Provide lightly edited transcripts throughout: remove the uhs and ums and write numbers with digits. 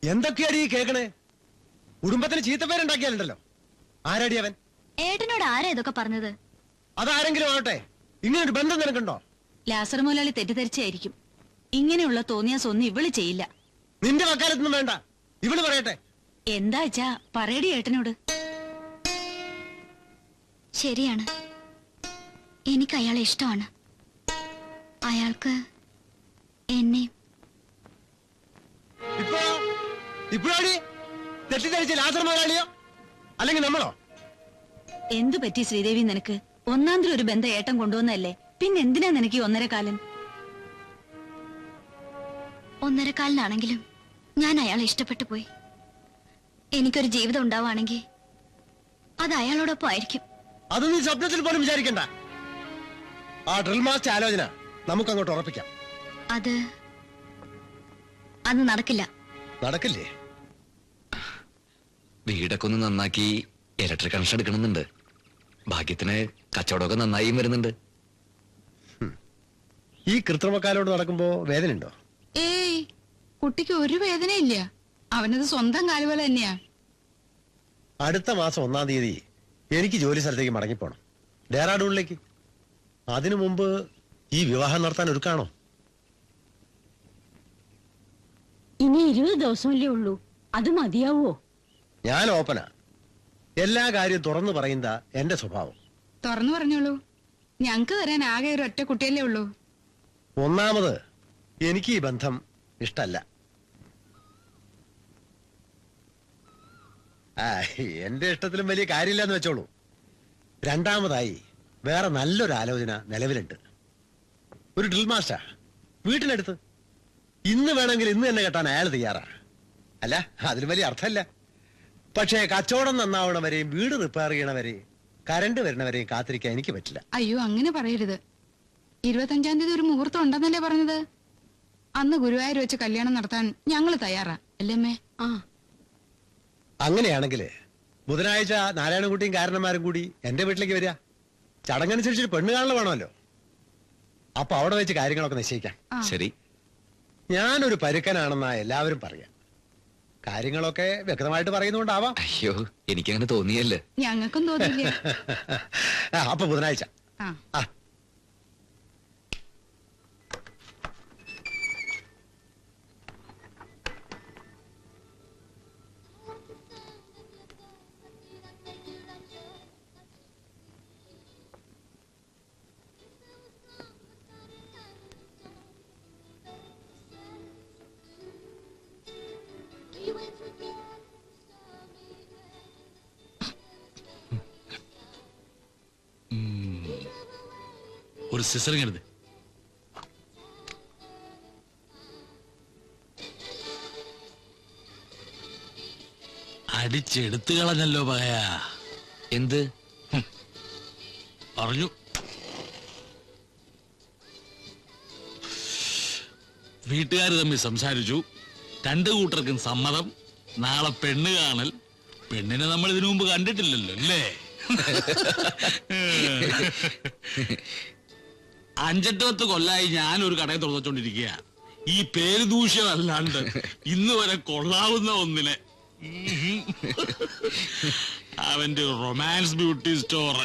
എന്തൊക്കെയാടി ഈ കേക്കണേ? കുടുംബത്തിന് ചീത്തപ്പേരുണ്ടാക്കിയാലുണ്ടല്ലോ. ആരാടി അവൻ? ഏട്ടനോട് ആരാ ഇതൊക്കെ പറഞ്ഞത്? അതാരെങ്കിലും ആവട്ടെ, ഇങ്ങനൊരു ബന്ധം നിനക്കുണ്ടോ? ലാസർ മുതലാളി തെറ്റിദ്ധരിച്ചായിരിക്കും. ഇങ്ങനെയുള്ള തോന്നിയാസൊന്നും ഇവള് ചെയ്യില്ല. നിന്റെ വക്കാലത്തൊന്നും വേണ്ട, ഇവള് പറയട്ടെ. എന്താച്ചാ പറയടി ഏട്ടനോട്. ശരിയാണ്, എനിക്ക് അയാളെ ഇഷ്ടമാണ്. അയാൾക്ക് എന്നെ. ഇപ്പോഴാടി തെറ്റിദ്ധരിച്ച ലാസർ മുതലാളിയോ അല്ലെങ്കിൽ നമ്മളോ? എന്തു പറ്റി ശ്രീദേവി നിനക്ക്? ഒന്നാന്തരം ഒരു ബന്ധം ഏട്ടൻ കൊണ്ടുവന്നല്ലേ, പിന്നെ എന്തിനാ നിനക്ക് ഈ 1.5 കാലം? 1.5 കാലിനാണെങ്കിലും ഞാൻ അയാളെ ഇഷ്ടപ്പെട്ടു പോയി. എനിക്കൊരു ജീവിതം ഉണ്ടാവുകയാണെങ്കിൽ അത് അയാളോടൊപ്പം ആയിരിക്കും. അത് നീ സ്വപ്നത്തിൽ പോലും വിചാരിക്കണ്ട. ആ ഡ്രിൽ മാസ്റ്റർ ആലോചന നമുക്ക് അങ്ങോട്ട് ഉറപ്പിക്കാം. അത് നടക്കില്ല. നടക്കില്ലേ? വീടൊക്കെ ഒന്ന് നന്നാക്കി ഇലക്ട്രിക് കണക്ഷൻ എടുക്കണമെന്നുണ്ട്. ഭാഗ്യത്തിന് കച്ചവടമൊക്കെ നന്നായി വരുന്നുണ്ട്. ഈ കൃത്രിമക്കാലോട് നടക്കുമ്പോ വേദനയുണ്ടോ? ഏയ്, കുട്ടിക്ക് ഒരു വേദനയില്ല. അവനത് സ്വന്തം കാലുപോലെ തന്നെയാ. അടുത്ത മാസം 1-ാം തീയതി എനിക്ക് ജോലി സ്ഥലത്തേക്ക് മടങ്ങിപ്പോണം, ഡെറാഡൂണിലേക്ക്. അതിനു മുമ്പ് ഈ വിവാഹം നടത്താൻ ഒരുക്കാണോ? ഇനി 20 ദിവസമല്ലേ ഉള്ളൂ, അത് മതിയാവോ? ഞാൻ ഓപ്പനാ, എല്ലാ കാര്യവും തുറന്നു പറയുന്ന എന്റെ സ്വഭാവം. തുറന്നു പറഞ്ഞോളൂ. ഞങ്ങക്ക് തരാൻ ആകെ ഒരു ഒറ്റ കുട്ടിയല്ലേ ഉള്ളൂ. ഒന്നാമത് എനിക്ക് ഈ ബന്ധം ഇഷ്ടല്ല. എന്റെ ഇഷ്ടത്തിലും വലിയ കാര്യമില്ലെന്ന് വെച്ചോളൂ. രണ്ടാമതായി വേറെ നല്ലൊരു ആലോചന നിലവിലുണ്ട്. ഒരു ഡ്രിൽ മാസ്റ്റർ വീട്ടിനടുത്ത്. ഇന്ന് വേണമെങ്കിൽ ഇന്ന് തന്നെ കെട്ടാൻ അയാൾ തയ്യാറാ. അല്ല, അതിന് വലിയ അർത്ഥമല്ല. പക്ഷേ കച്ചവടം നന്നാവണവരെയും വീട് റിപ്പയർ ചെയ്യണവരെയും കരണ്ട് വരുന്നവരെയും കാത്തിരിക്കാൻ എനിക്ക് പറ്റില്ല. അയ്യോ, അങ്ങനെ പറയരുത്. 25-ാം തീയതി ഒരു മുഹൂർത്തം ഉണ്ടെന്നല്ലേ പറഞ്ഞത്? അന്ന് ഗുരുവായൂർ വെച്ച് കല്യാണം നടത്താൻ ഞങ്ങൾ തയ്യാറാ, അല്ലേ അമ്മേ? അങ്ങനെയാണെങ്കിൽ ബുധനാഴ്ച നാരായണൻകുട്ടിയും കാരണന്മാരും കൂടി എന്റെ വീട്ടിലേക്ക് വരിക. ചടങ്ങനുസരിച്ചൊരു പെണ്ണ് കാണൽ വേണമല്ലോ. അപ്പൊ അവിടെ വെച്ച് കാര്യങ്ങളൊക്കെ നിശ്ചയിക്കാം. ശരി. ഞാനൊരു പരുക്കനാണെന്നാ എല്ലാവരും പറയാം. കാര്യങ്ങളൊക്കെ വ്യക്തമായിട്ട് പറയുന്നുകൊണ്ടാവാം. അയ്യോ, എനിക്കങ്ങനെ തോന്നിയല്ലേ. ഞങ്ങൾക്കും തോന്നില്ല. അപ്പൊ ബുധനാഴ്ച. ആ, ഒരു സിസറിങ് എടുത്ത്. അടിച്ചെടുത്തു കളഞ്ഞല്ലോ പകയാ. എന്ത് പറഞ്ഞു? വീട്ടുകാർ തമ്മിൽ സംസാരിച്ചു, 2 കൂട്ടർക്കും സമ്മതം. നാളെ പെണ്ണ് കാണൽ. പെണ്ണിനെ നമ്മൾ ഇതിനു മുമ്പ് കണ്ടിട്ടില്ലല്ലോ അല്ലേ? 5-8 കൊല്ലായി ഞാനൊരു കടയിൽ തുറന്നുകൊണ്ടിരിക്കുക. ഈ പേര് ദൂഷ്യമല്ലാണ്ട് ഇന്ന് വരെ കൊള്ളാവുന്ന ഒന്നിനെ. അവന്റെ റൊമാൻസ് ബ്യൂട്ടി സ്റ്റോർ.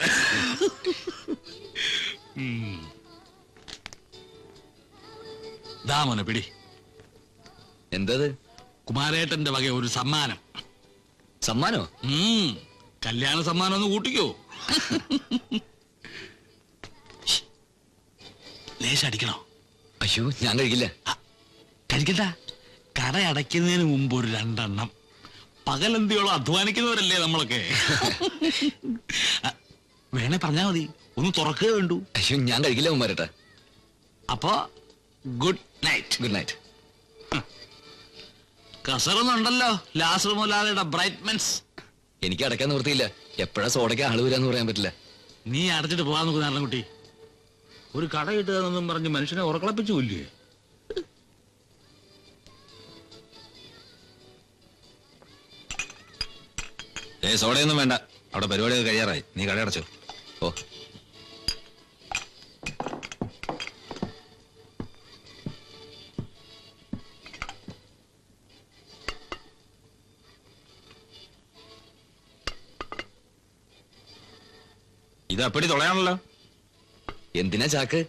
ദാമോനെ പിടി. എന്തത്? കുമാരേട്ടന്റെ വക ഒരു സമ്മാനം. സമ്മാനോ? കല്യാണ സമ്മാനം ഒന്ന് കൂട്ടിക്കോ. ലേശം അടിക്കണോ? അയ്യോ, ഞാൻ കഴിക്കില്ല. കഴിക്കണ്ട. കട അടയ്ക്കുന്നതിന് മുമ്പ് ഒരു 2 എണ്ണം. പകലന്തിയോളം അധ്വാനിക്കുന്നവരല്ലേ നമ്മളൊക്കെ. വേണേ പറഞ്ഞാ മതി, ഒന്ന് തുറക്കുക വേണ്ടു. അയ്യോ, ഞാൻ കഴിക്കില്ല കുമാരേട്ടാ. അപ്പൊ ഗുഡ് നൈറ്റ്. Good night. കസറൊന്നുണ്ടല്ലോ ലാസർ മുതലാളിയുടെ ബ്രൈറ്റ്മെന്റ്സ്. എനിക്ക് അടയ്ക്കാൻ നിവൃത്തിയില്ല. എപ്പോഴാ സോഡയ്ക്ക് ആള് വരാന്ന് പറയാൻ പറ്റില്ല. നീ അടച്ചിട്ട് പോകാൻ നോക്കുന്ന നാരായണൻകുട്ടി. ഒരു കട കിട്ടുകയെന്നൊന്നും പറഞ്ഞ് മനുഷ്യനെ ഉറക്കളപ്പിച്ചു കൊല്ലേ. സോഡയൊന്നും വേണ്ട, അവിടെ പരിപാടിയൊക്കെ കഴിയാറായി. നീ കട അടച്ചോ. ഓ, ഇത് അപ്പടി തുളയാണല്ലോ. എന്തിനാ ചാക്ക്?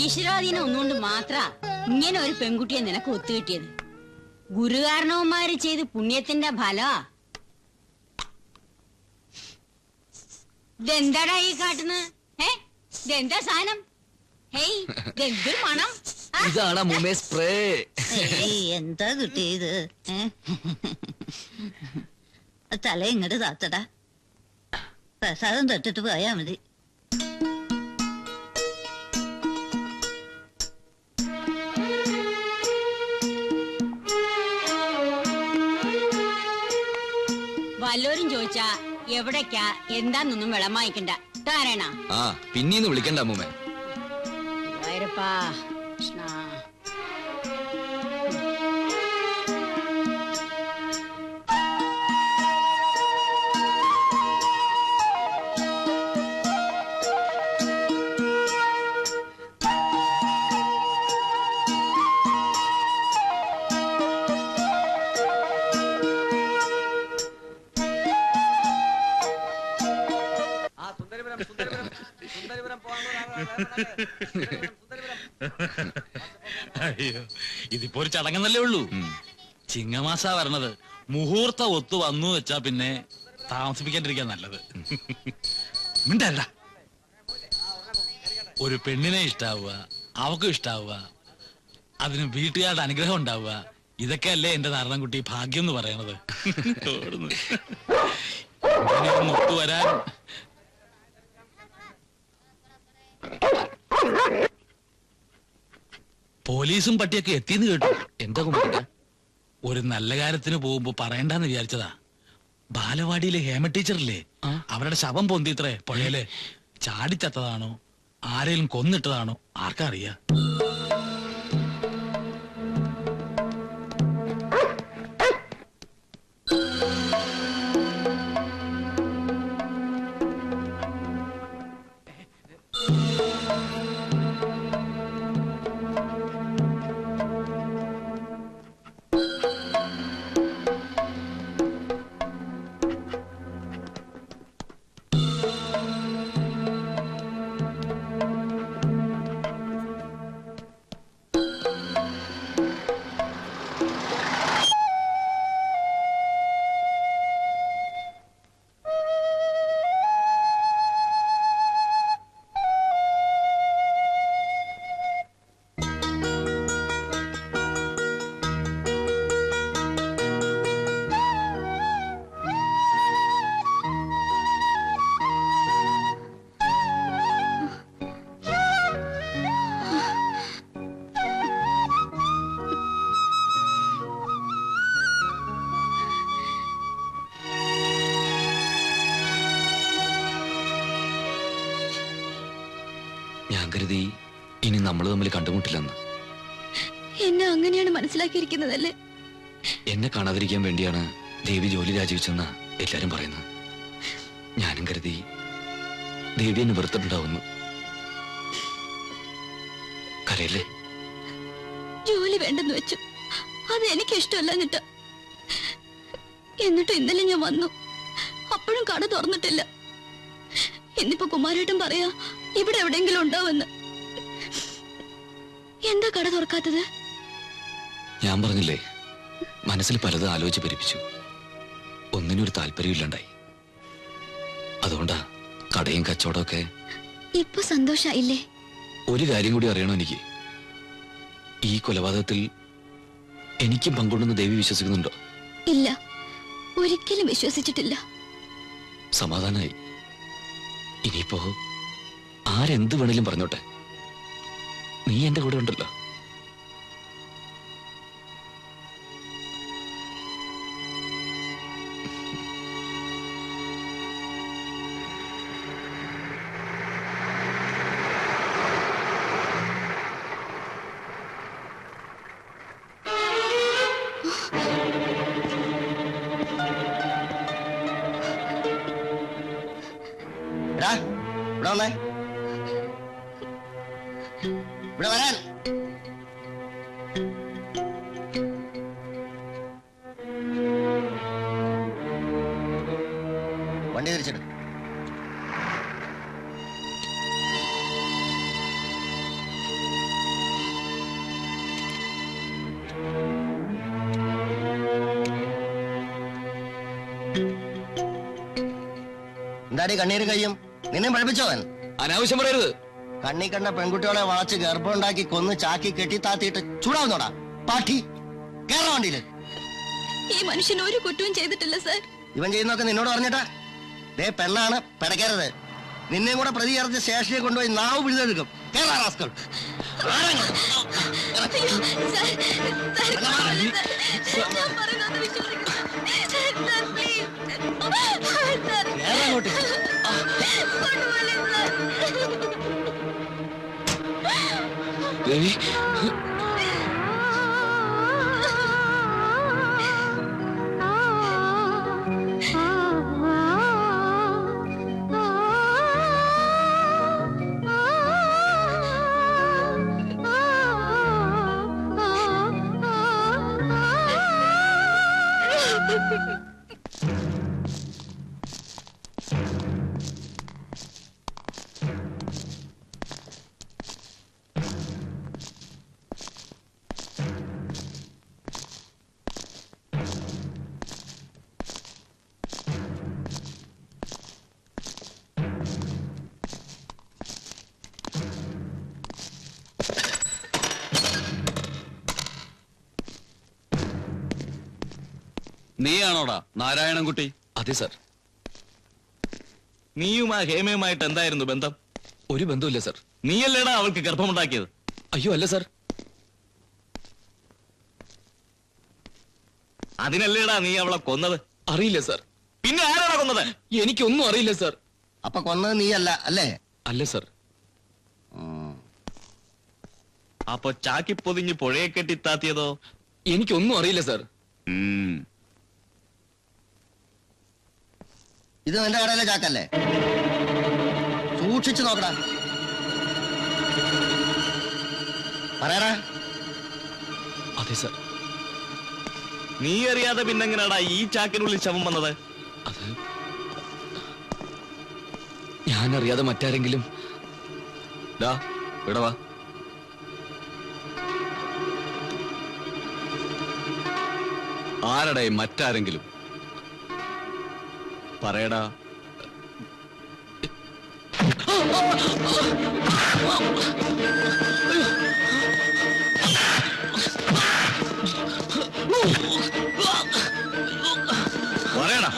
ഈശ്വരാധീനം ഒന്നുകൊണ്ട് മാത്ര ഇങ്ങനെ ഒരു പെൺകുട്ടിയെ നിനക്ക് ഒത്തുകിട്ടിയത്. ഗുരുകാരണവന്മാര് ചെയ്ത് പുണ്യത്തിന്റെ ഫല. ഇതെന്താടാ ഈ കാട്ടുന്നത്? ഇതെന്താ സാധനം? ഹേയ്, ഇതെന്തൊരു മണം! ഇതാണ് മുമേ സ്പ്രേ. എന്താ കിട്ടിയത്? തല ഇങ്ങോട്ട് താത്തടാ. പ്രസാദം തൊട്ടിട്ട് പോയാ മതി. വല്ലോരും ചോദിച്ചാ എവിടേക്കാ എന്താന്നൊന്നും വെള്ളം വാങ്ങിക്കണ്ട. താരണ ആ പിന്നീന്ന് വിളിക്കണ്ട അമ്മൂമ്മ. വൈരപ്പാ കൃഷ്ണ. അയ്യോ, ഇതിപ്പോ ഒരു ചടങ്ങെന്നല്ലേ ഉള്ളൂ. ചിങ്ങമാസ വരണത്. മുഹൂർത്ത ഒത്തു വന്നു വെച്ചാ പിന്നെ താമസിപ്പിക്കാണ്ടിരിക്കാൻ നല്ലത്. മിണ്ടല്ല. ഒരു പെണ്ണിനെ ഇഷ്ടാവുക, അവക്കും ഇഷ്ടാവുക, അതിന് വീട്ടുകാരുടെ അനുഗ്രഹം ഉണ്ടാവുക, ഇതൊക്കെ അല്ലേ എന്റെ നാരായണൻകുട്ടി ഭാഗ്യം എന്ന് പറയണത്. ഒത്തു വരാൻ പോലീസും പട്ടിയൊക്കെ എത്തിയെന്ന് കേട്ടു. എന്താ കുമ്പിട്ട? ഒരു നല്ല കാര്യത്തിന് പോകുമ്പോ പറയണ്ടെന്ന് വിചാരിച്ചതാ. ബാലവാടിയിലെ ഹേമ ടീച്ചറില്ലേ, അവരുടെ ശവം പൊന്തിത്രേ പുഴയില്. ചാടിച്ചത്തതാണോ ആരെങ്കിലും കൊന്നിട്ടതാണോ ആർക്കറിയാ. ഞാൻ കരുതി ഇനി നമ്മൾ തമ്മിൽ കണ്ടുമുട്ടില്ലെന്ന്. എന്നെ അങ്ങനെയാണ് മനസ്സിലാക്കിയിരിക്കുന്നതല്ലേ? എന്നെ കാണാതിരിക്കാൻ വേണ്ടിയാണ് ദേവി ജോലി രാജിവെച്ചെന്ന എല്ലാരും പറയുന്നത്. ഞാനും കരുതി ദേവി എന്നെ വെറുത്തിട്ടുണ്ടാവുന്നു. കരയല്ലേ? ജോലി വേണ്ടെന്ന് വെച്ചു. അത് എനിക്ക് ഇഷ്ടമല്ല എന്നിട്ട്. എന്നിട്ട് ഇന്നലെ ഞാൻ വന്നു, അപ്പോഴും കട തുറന്നിട്ടില്ല. ഇന്നിപ്പോ കുമാരേട്ടൻ പറയാ ഇവിടെ എവിടെയെങ്കിലും ഉണ്ടാവുമെന്ന്. എന്താ കട തുറക്കാത്തത്? ഞാൻ പറഞ്ഞില്ലേ, മനസ്സിൽ പലതും ആലോചിച്ച് പെരുപ്പിച്ചു. ഒന്നിനും ഒരു താല്പര്യമില്ലാണ്ടായി. അതുകൊണ്ടാ കടയും കച്ചവടമൊക്കെ. ഇപ്പൊ സന്തോഷായില്ലേ? ഒരു കാര്യം കൂടി അറിയണോ എനിക്ക്. ഈ കൊലപാതകത്തിൽ എനിക്കും പങ്കുണ്ടെന്ന് ദേവി വിശ്വസിക്കുന്നുണ്ടോ? ഇല്ല, ഒരിക്കലും വിശ്വസിച്ചിട്ടില്ല. സമാധാനായി. ഇനിയിപ്പോ ആരെന്ത് വേണേലും പറഞ്ഞോട്ടെ, നീ എന്റെ കൂടെ ഉണ്ടല്ലോ. 「ഇവിടെ വരാൻ. വണ്ടി തിരിച്ചിട്ട്. എന്താടി കണ്ണീര് കയ്യും? നിന്നെ പഠിപ്പിച്ചോവൻ? അനാവശ്യം പറയരുത്. കണ്ണി കണ്ട പെൺകുട്ടികളെ വളച്ച് ഗർഭമുണ്ടാക്കി കൊന്ന് ചാക്കി കെട്ടി താത്തിയിട്ട് ചൂടാവുന്നോടാ പാട്ടി. കേരള വണ്ടിയില്. ഈ മനുഷ്യൻ ഒരു കുറ്റവും ചെയ്തിട്ടില്ല സർ. ഇവൻ ചെയ്യുന്നൊക്കെ നിന്നോട് പറഞ്ഞിട്ടാ? ദേ പെണ്ണാണ്, പിടയ്ക്കരുത്. നിന്നെയും കൂടെ പ്രതി ചേർത്ത് സ്റ്റേഷനിൽ കൊണ്ടുപോയി നാവ് പിഴുതെടുക്കും. കേരള റാസ്കൾ. ദേവി, നീയാണോടാ നാരായണൻകുട്ടി? അതെ സർ. നീയും ആ ഹേമയുമായിട്ട് എന്തായിരുന്നു ബന്ധം? ഒരു ബന്ധമില്ല സർ. നീയല്ലേടാ അവൾക്ക് ഗർഭമുണ്ടാക്കിയത്? അയ്യോ അല്ല സർ. അതിനല്ലേടാ നീ അവളെ കൊന്നത്? അറിയില്ല സർ. പിന്നെ ആരാടാ കൊന്നത്? എനിക്കൊന്നും അറിയില്ല സർ. അപ്പൊ കൊന്നത് നീയല്ല അല്ലേ? അല്ല സർ. അപ്പൊ ചാക്കി പൊതിഞ്ഞ് പുഴയെ കെട്ടിത്താത്തിയതോ? എനിക്കൊന്നും അറിയില്ല സർ. ഇത് നിന്റെ കടയിലെ ചാക്കല്ലേ? സൂക്ഷിച്ചു നോക്കടാ. പറയാടാ. അതെ സർ. നീ അറിയാതെ പിന്നെങ്ങനാടാ ഈ ചാക്കിനുള്ളിൽ ശവം വന്നത്? അത് ഞാനറിയാതെ മറ്റാരെങ്കിലും. ഇവിടെ വാ. ആരടേ മറ്റാരെങ്കിലും? പറയടാ. പറയടാ,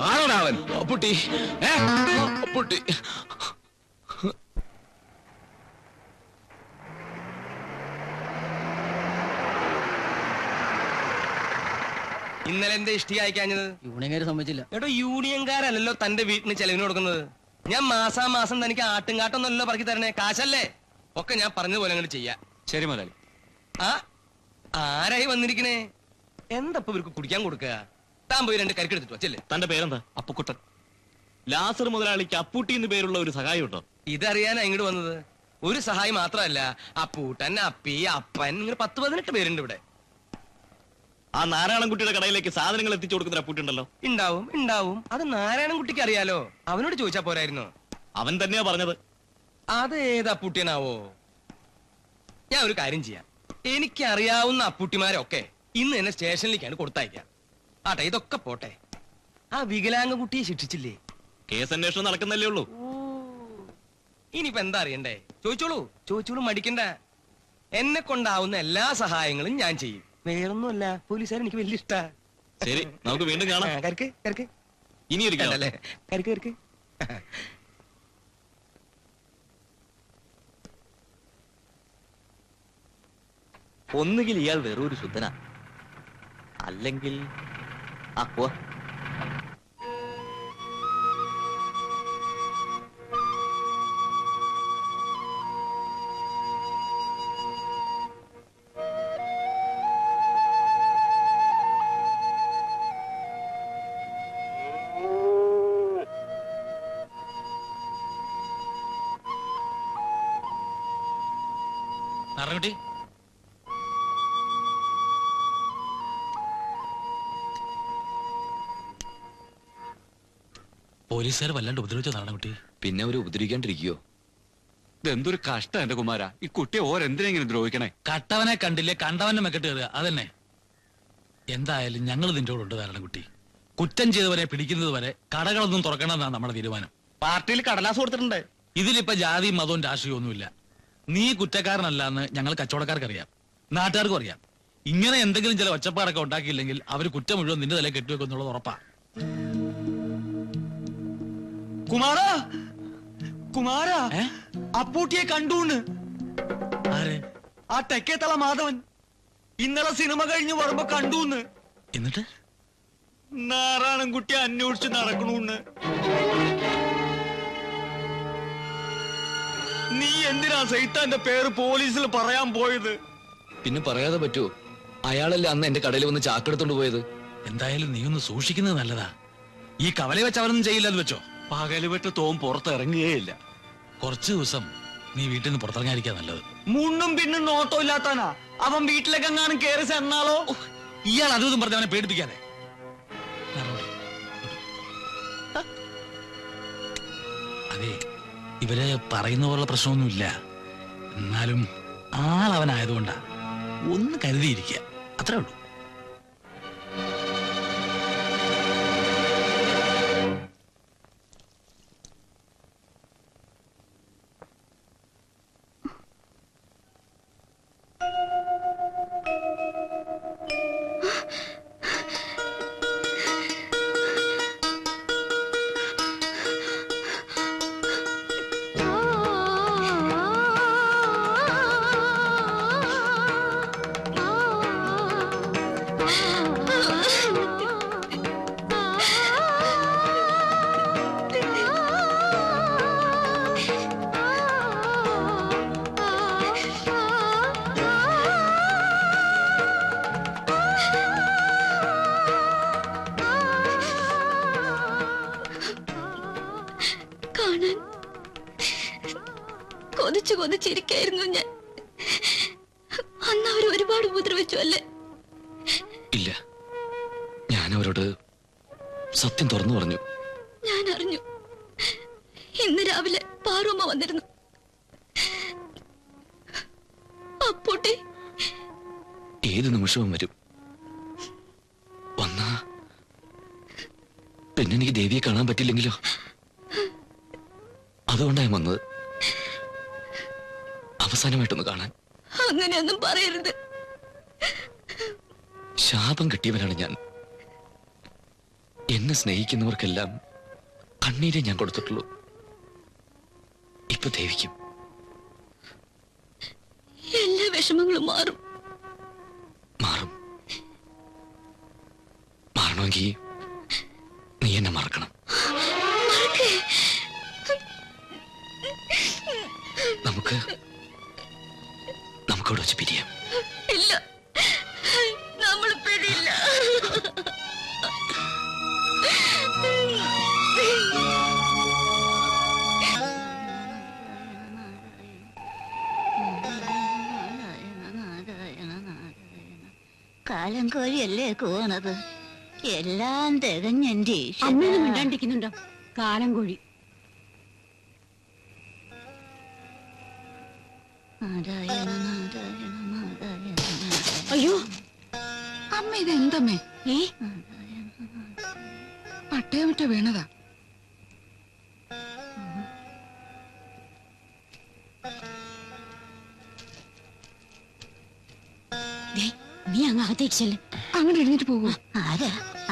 ആരോടാ അവൻ? അപ്പുട്ടി, അപ്പുട്ടി. ഇന്നലെ എന്റെ ഇഷ്ടി അയക്കാഞ്ഞത്? യൂണിയൻകാര് സമ്മതിച്ചില്ല. ഏട്ടോ, യൂണിയൻകാരല്ലോ തന്റെ വീട്ടിന് ചെലവിന് കൊടുക്കുന്നത്. ഞാൻ മാസാമാസം തനിക്ക് ആട്ടുംകാട്ടൊന്നല്ലോ പറക്കി തരണേ, കാശല്ലേ? ഒക്കെ ഞാൻ പറഞ്ഞതുപോലെ അങ്ങോട്ട് ചെയ്യാം. ശരി മുതലാളി. ആ ആരായി വന്നിരിക്കണേ? എന്തപ്പോ ഇവർക്ക് കുടിക്കാൻ കൊടുക്കുക? താൻ പോയി 2 കരിക്കെടുത്തിട്ട് വച്ചല്ലേ. തന്റെ പേരെന്താ? അപ്പുക്കുട്ടൻ. ലാസർ മുതലാളിക്ക് അപ്പൂട്ടി എന്ന് പേരുള്ള ഒരു സഹായം ഉണ്ടോ? ഇതറിയാനാ ഇങ്ങോട്ട് വന്നത്. ഒരു സഹായി മാത്രമല്ല, അപ്പൂട്ടൻ, അപ്പി, അപ്പൻ, ഇങ്ങനെ 10-18 പേരുണ്ട് ഇവിടെ. ആ നാരായണൻകുട്ടിയുടെ കടയിലേക്ക് സാധനങ്ങൾ എത്തിച്ചു കൊടുക്കുന്ന അപ്പൂട്ടി ഉണ്ടല്ലോ. ഉണ്ടാവും ഉണ്ടാവും. അത് നാരായണൻകുട്ടിക്ക് അറിയാലോ. അവനോട് ചോദിച്ചാ പോരായിരുന്നോ? അവൻ തന്നെയാ പറഞ്ഞത്. അത് ഏത് അപ്പൂട്ടിയനാവോ? ഞാൻ ഒരു കാര്യം ചെയ്യാം. എനിക്കറിയാവുന്ന അപ്പൂട്ടിമാരൊക്കെ ഇന്ന് എന്നെ സ്റ്റേഷനിലേക്കാണ് കൊടുത്തയക്കാം. ആട്ടെ, ഇതൊക്കെ പോട്ടെ. ആ വികലാംഗ കുട്ടിയെ ശിക്ഷിച്ചില്ലേ? കേസ് അന്വേഷണം നടക്കുന്നല്ലേ ഉള്ളൂ. ഇനിയിപ്പോ എന്താ അറിയണ്ടേ? ചോദിച്ചോളൂ, മടിക്കണ്ട. എന്നെ കൊണ്ടാവുന്ന എല്ലാ സഹായങ്ങളും ഞാൻ ചെയ്യും. വേറൊന്നുമല്ല, പോലീസുകാർ എനിക്ക് വലിയ ഇഷ്ടാ. ശരി, നമുക്ക് വീണ്ടും കാണാം. കരക്ക് ഇനി ഇരിക്കാം. കരക്ക്. ഒന്നുകിൽ ഇയാൾ വെറൊരു ശുദ്ധനാ, അല്ലെങ്കിൽ നാരായണക്കുട്ടി, പോലീസുകാർ വല്ലാണ്ട് ഉപദ്രവിച്ചോ നാരായണക്കുട്ടി? പിന്നെ അവര് ഉപദ്രവിക്കാണ്ടിരിക്കോ? ഇതെന്തൊരു കഷ്ടം എന്റെ കുമാര. ഈ കുട്ടിയെ ഓരെന്തിനെങ്കിലും ദ്രോഹിക്കണേ. കട്ടവനെ കണ്ടില്ലേ കണ്ടവന്റെ മെക്കെട്ട് കയറുക, അതന്നെ. എന്തായാലും ഞങ്ങൾ നിന്റെ കൂടെ ഉണ്ട് നാരായണക്കുട്ടി. കുറ്റം ചെയ്തവരെ പിടിക്കുന്നത് വരെ കടകളൊന്നും തുറക്കണമെന്നാണ് നമ്മുടെ തീരുമാനം. പാർട്ടിയിൽ കടലാസ് കൊടുത്തിട്ടുണ്ട്. ഇതിലിപ്പോ ജാതിയും മതവും രാഷ്ട്രീയവും ഒന്നുമില്ല. നീ കുറ്റക്കാരനല്ലാന്ന് ഞങ്ങൾ കച്ചവടക്കാർക്ക് അറിയാം, നാട്ടുകാർക്കും അറിയാം. ഇങ്ങനെ എന്തെങ്കിലും ചില ഒച്ചപ്പാടൊക്കെ ഉണ്ടാക്കിയില്ലെങ്കിൽ അവർ കുറ്റം മുഴുവൻ നിന്റെ തലയിൽ കെട്ടിവെക്കുന്നുള്ളത് ഉറപ്പാ. കുമാരാ, കുമാരാ, അപ്പൂട്ടിയെ കണ്ടൂന്ന്. ആരെ? ആ തെക്കേത്തള മാധവൻ ഇന്നലെ സിനിമ കഴിഞ്ഞ് വരുമ്പോ കണ്ടൂന്ന്. എന്നിട്ട് നാരായണൻകുട്ടി അന്വേഷിച്ച് നടക്കണൂന്ന്. നീ എന്തിനാ സൈത്താന്റെ പേര് പോലീസിൽ പറയാൻ പോയത്? പിന്നെ പറയാതെ പറ്റുമോ? അയാളല്ലേ അന്ന് എന്റെ കടയിൽ വന്ന് ചാക്കെടുത്തോണ്ട് പോയത്. എന്തായാലും നീ ഒന്ന് സൂക്ഷിക്കുന്നത് നല്ലതാ. ഈ കവല വെച്ച് അവരൊന്നും ചെയ്യില്ലെന്ന് വെച്ചോ. പകല് വെട്ട് തോം പുറത്തിറങ്ങുകയില്ല. കുറച്ചു ദിവസം നീ വീട്ടിൽ നിന്ന് പുറത്തിറങ്ങാതിരിക്കാ നല്ലത്. മുണ്ണും പിന്നും നോട്ടം ഇല്ലാത്താനാ അവൻ വീട്ടിലേക്ക് എങ്ങാനും കയറി ചെന്നാലോ? ഇയാൾ അതും പറഞ്ഞ് അവനെ പേടിപ്പിക്കാതെ. അതെ, ഇവര് പറയുന്ന പോലുള്ള പ്രശ്നമൊന്നുമില്ല. എന്നാലും ആളവനായതുകൊണ്ടാ ഒന്ന് കരുതിയിരിക്കുക, അത്രേ ഉള്ളൂ. കൊതിച്ചിരിക്കായിരുന്നു ഞാൻ. അന്ന് അവർ ഒരുപാട് ഉപദ്രവിച്ചു അല്ലേ? ഇല്ല, ഞാൻ അവരോട് സത്യം തുറന്നു പറഞ്ഞു. ഞാൻ അറിഞ്ഞു. ഇന്ന് രാവിലെ പാറുമ്മ വന്നിരുന്നു. അപ്പൂട്ടി ഏത് നിമിഷവും വരും. വന്നാ പിന്നെ എനിക്ക് ദേവിയെ കാണാൻ പറ്റില്ലെങ്കിലോ? അതുകൊണ്ടാണ് വന്നത്, അവസാനമായിട്ടൊന്ന് കാണാൻ. അങ്ങനെയൊന്നും പറയരുത്. ശാപം കിട്ടിയവനാണ് ഞാൻ. എന്നെ സ്നേഹിക്കുന്നവർക്കെല്ലാം കണ്ണീരെ ഞാൻ കൊടുത്തിട്ടുള്ളൂ. ഇപ്പൊ ദേവിക്കും എല്ലാ വിഷമങ്ങളും മാറും. മാറണമെങ്കിൽ നീ എന്നെ മറക്കണം. നമുക്കവിടെ വെച്ച് പിരിയാം. ഇല്ല, നമ്മൾ പിരിയില്ല. കാലം കോഴിയല്ലേ കൂവണത്? എല്ലാം തികഞ്ഞെന്റെ അമ്മേനെ മിണ്ടാണ്ടിരിക്കുന്നുണ്ടോ? കാലം കോഴി. അയ്യോ അമ്മ, ഇതെന്തമ്മേ? പട്ടയമിട്ട വീണതാ. നീ അങ്ങ് അകത്തേക്ക് ചെല്ല്. അങ്ങോട്ട് എഴുന്നേറ്റ് പോകൂ.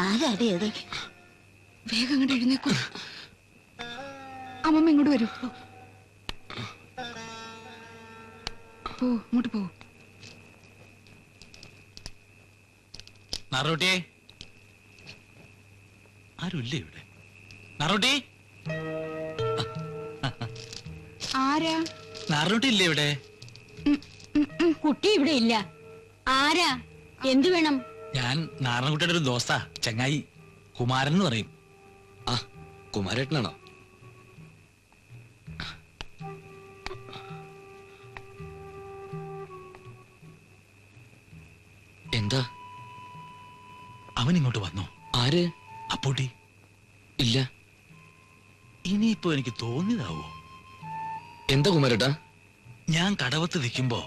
ആരാടിയത്? വേഗം അങ്ങോട്ട് എഴുന്നേക്കൂ. അമ്മമ്മ ഇങ്ങോട്ട് വരൂ. പോ, ഇങ്ങോട്ട് പോ. നാറോട്ടിയെ, ആരുമില്ലേ ഇവിടെ? നാറോട്ടി, ആരാ? നാറോട്ടി ഇല്ലേ ഇവിടെ? കുട്ടി ഇവിടെ ഇല്ല. ആരാ? എന്തു വേണം? ഞാൻ നാരായണൻകുട്ടിയുടെ ഒരു ദോസ്താ, ചങ്ങായി, കുമാരൻ എന്ന് പറയും. ആ, കുമാരേട്ടനാണോ? അവൻ ഇങ്ങോട്ട് വന്നോ? ആര്? അപ്പൂട്ടി. ഇല്ല. ഇനിയിപ്പോ എനിക്ക് തോന്നിയതാവോ? എന്താ കുമാരേട്ടാ? ഞാൻ കടവത്ത് നിൽക്കുമ്പോ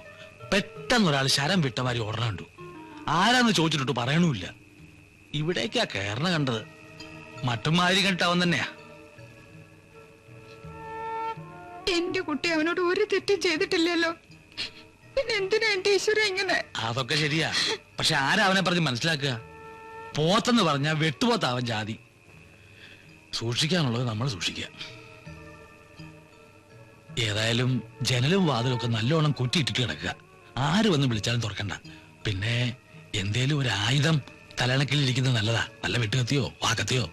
പെട്ടെന്ന് ഒരാൾ ശരം വിട്ടമാരി ഓടണുണ്ടു. ആരാന്ന് ചോദിച്ചിട്ട് പറയണമില്ല. ഇവിടേക്കാ കേറണ കണ്ടത്. മട്ടുമാരി കണ്ടിട്ട് അവൻ തന്നെയാ. എന്റെ കുട്ടി അവനോട് ഒരു തെറ്റും ചെയ്തിട്ടില്ലല്ലോ, പിന്നെ എന്തിനാ എന്റെ ഈശ്വര ഇങ്ങനെ? അതൊക്കെ ശരിയാ, പക്ഷെ ആരാ അവനെ പറഞ്ഞ് മനസ്സിലാക്കുക? പോത്തെന്ന് പറഞ്ഞാ വെട്ടുപോത്താവൻ ജാതി. സൂക്ഷിക്കാനുള്ളത് നമ്മൾ സൂക്ഷിക്കുക. ഏതായാലും ജനലും വാതിലും ഒക്കെ നല്ലോണം കുറ്റിയിട്ടിട്ട് കിടക്കുക. ആര് വന്ന് വിളിച്ചാലും തുറക്കണ്ട. പിന്നെ എന്തേലും ഒരു ആയുധം തലണക്കിലിരിക്കുന്നത് നല്ലതാ. നല്ല വെട്ടുകത്തിയോ വാക്കത്തിയോ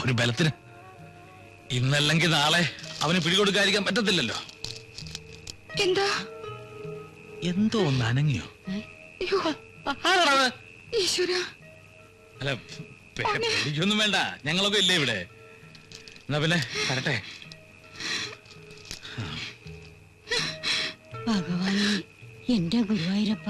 ഒരു ബലത്തിന്. ഇന്നല്ലെങ്കിൽ നാളെ അവന് പിടികൊടുക്കാതിരിക്കാൻ പറ്റത്തില്ലല്ലോ. എന്താ? എന്തോ ഒന്ന് അനങ്ങിയോ? ഈശ്വര. അല്ല, പേടിക്കൊന്നും വേണ്ട, ഞങ്ങളൊക്കെ ഇല്ലേ ഇവിടെ. എന്നാ പിന്നെ വരട്ടെ. ഭഗവാനെ, എന്റെ ഗുരുവായൂരപ്പ.